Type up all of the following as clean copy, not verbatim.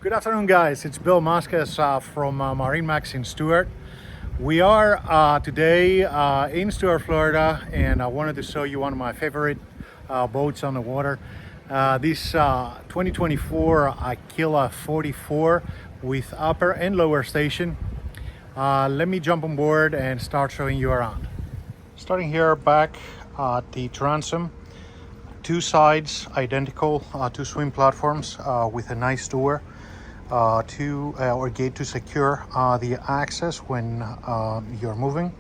Good afternoon, guys. It's Bill Masquez from MarineMax in Stuart. We are today in Stuart, Florida, and I wanted to show you one of my favorite boats on the water. This 2024 Aquila 44 with upper and lower station. Let me jump on board and start showing you around. Starting here back at the transom. Two sides identical, two swim platforms with a nice door. Or gate to secure the access when you're moving.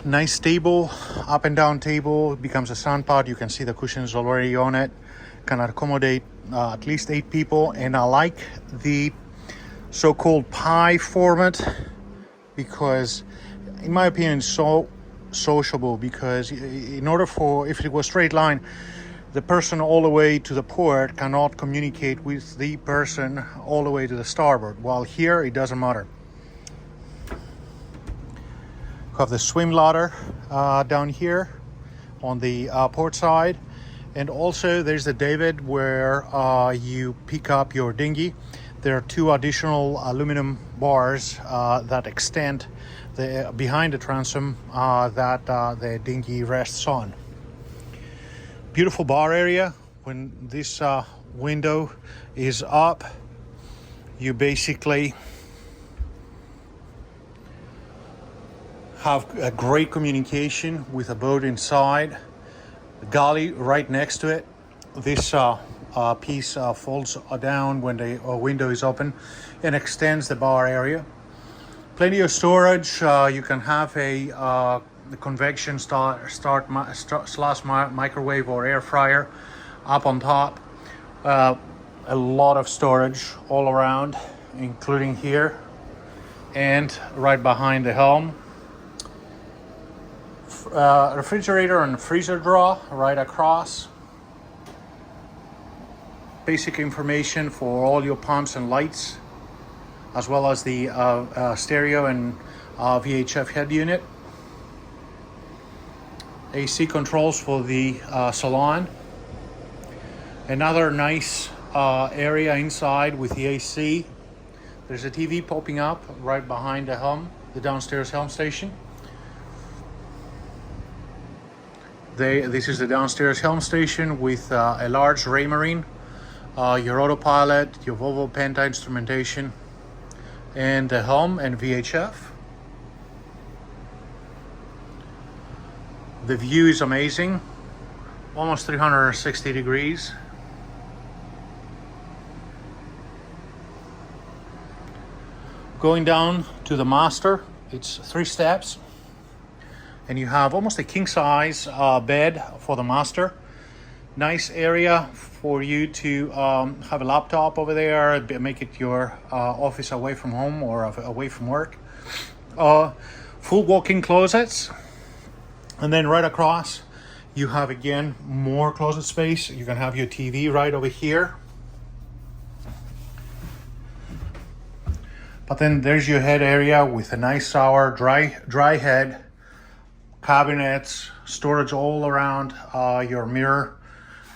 Nice table, up and down table. It becomes a sun pod. You can see the cushions already on it. Can accommodate at least 8 people. And I like the so-called pie format because, in my opinion, it's so sociable. Because in order for, if it was straight line, the person all the way to the port cannot communicate with the person all the way to the starboard. While here, it doesn't matter. You have the swim ladder down here on the port side. And also there's the davit where you pick up your dinghy. There are 2 additional aluminum bars that extend behind the transom that the dinghy rests on. Beautiful bar area. When this window is up, you basically have a great communication with a boat inside. The galley right next to it. This piece folds down when the window is open and extends the bar area. Plenty of storage. You can have the convection slash microwave or air fryer up on top. A lot of storage all around, including here and right behind the helm. Refrigerator and freezer drawer right across. Basic information for all your pumps and lights, as well as the stereo and VHF head unit. AC controls for the salon. Another nice area inside with the AC. There's a TV popping up right behind the helm, the downstairs helm station. This is the downstairs helm station with a large Raymarine, your autopilot, your Volvo Penta instrumentation, and the helm and VHF. The view is amazing, almost 360 degrees. Going down to the master, it's 3 steps. And you have almost a king-size bed for the master. Nice area for you to have a laptop over there, make it your office away from home or away from work. Full walk-in closets. And then right across, you have again more closet space. You can have your TV right over here. But then there's your head area with a nice shower, dry head, cabinets, storage all around your mirror,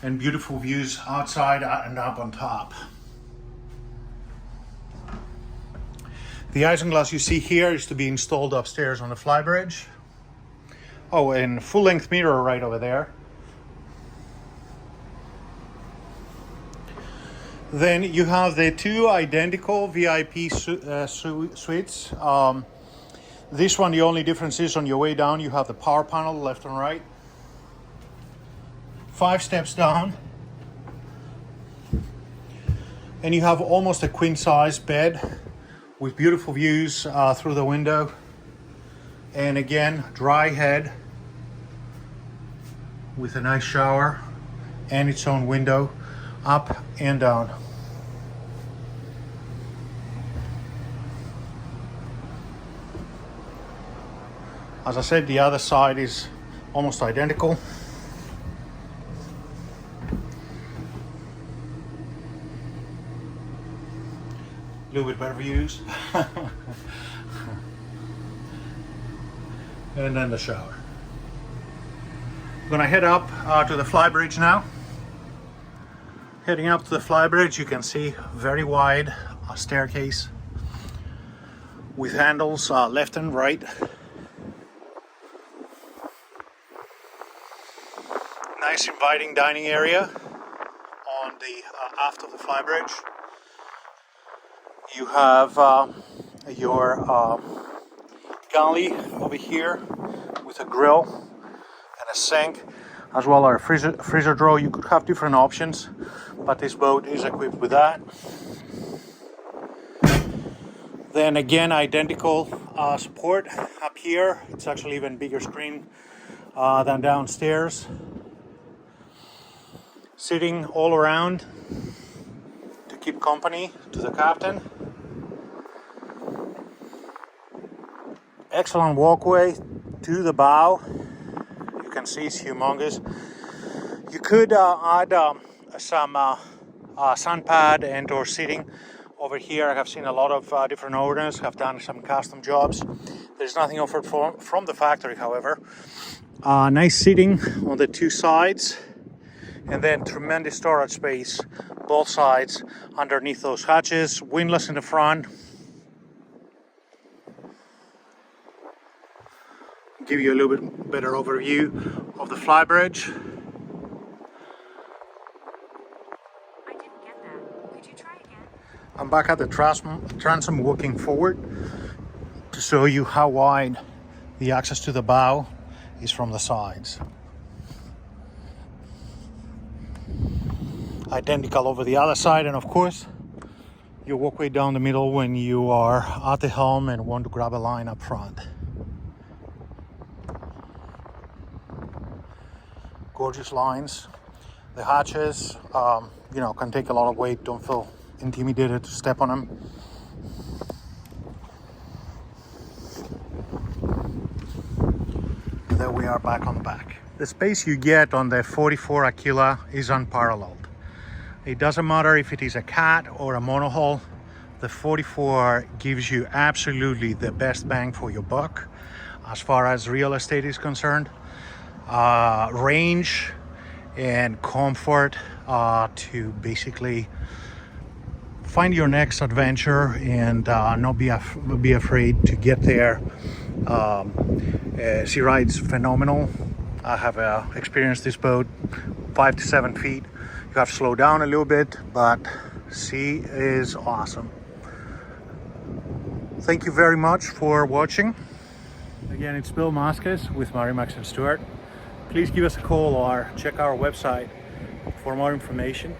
and beautiful views outside and up on top. The isinglass you see here is to be installed upstairs on the Flybridge. Oh, and full-length mirror right over there. Then you have the 2 identical VIP suites. This one, the only difference is on your way down, you have the power panel left and right. 5 steps down. And you have almost a queen-size bed with beautiful views through the window. And again, dry head with a nice shower and its own window up and down. As I said, the other side is almost identical. A little bit better views. And then the shower. I'm gonna head up to the Flybridge now. Heading up to the Flybridge, you can see very wide staircase with handles left and right. Nice inviting dining area on the aft of the Flybridge. You have your galley over here with a grill and a sink, as well as a freezer drawer. You could have different options, but this boat is equipped with that. Then again, identical support up here. It's actually even bigger screen than downstairs. Sitting all around to keep company to the captain. Excellent walkway to the bow. You can see it's humongous. You could add some sun pad and or seating over here. I have seen a lot of different owners have done some custom jobs. There's nothing offered from the factory, however. Nice seating on the two sides, and then tremendous storage space both sides underneath those hatches. Windlass in the front. Give you a little bit better overview of the Flybridge. I didn't get that. Could you try again? I'm back at the transom walking forward to show you how wide the access to the bow is from the sides. Identical over the other side, and of course your walkway down the middle when you are at the helm and want to grab a line up front. Gorgeous lines. The hatches, can take a lot of weight. Don't feel intimidated to step on them. And there we are back on the back. The space you get on the 44 Aquila is unparalleled. It doesn't matter if it is a cat or a monohull. The 44 gives you absolutely the best bang for your buck as far as real estate is concerned. Range and comfort to basically find your next adventure and not be afraid to get there. Sea ride's phenomenal. I have experienced this boat 5 to 7 feet. You have to slow down a little bit, but sea is awesome. Thank you very much for watching. Again, it's Bill Masquez with MarineMax and Stuart. Please give us a call or check our website for more information,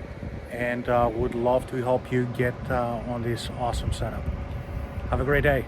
and would love to help you get on this awesome setup. Have a great day.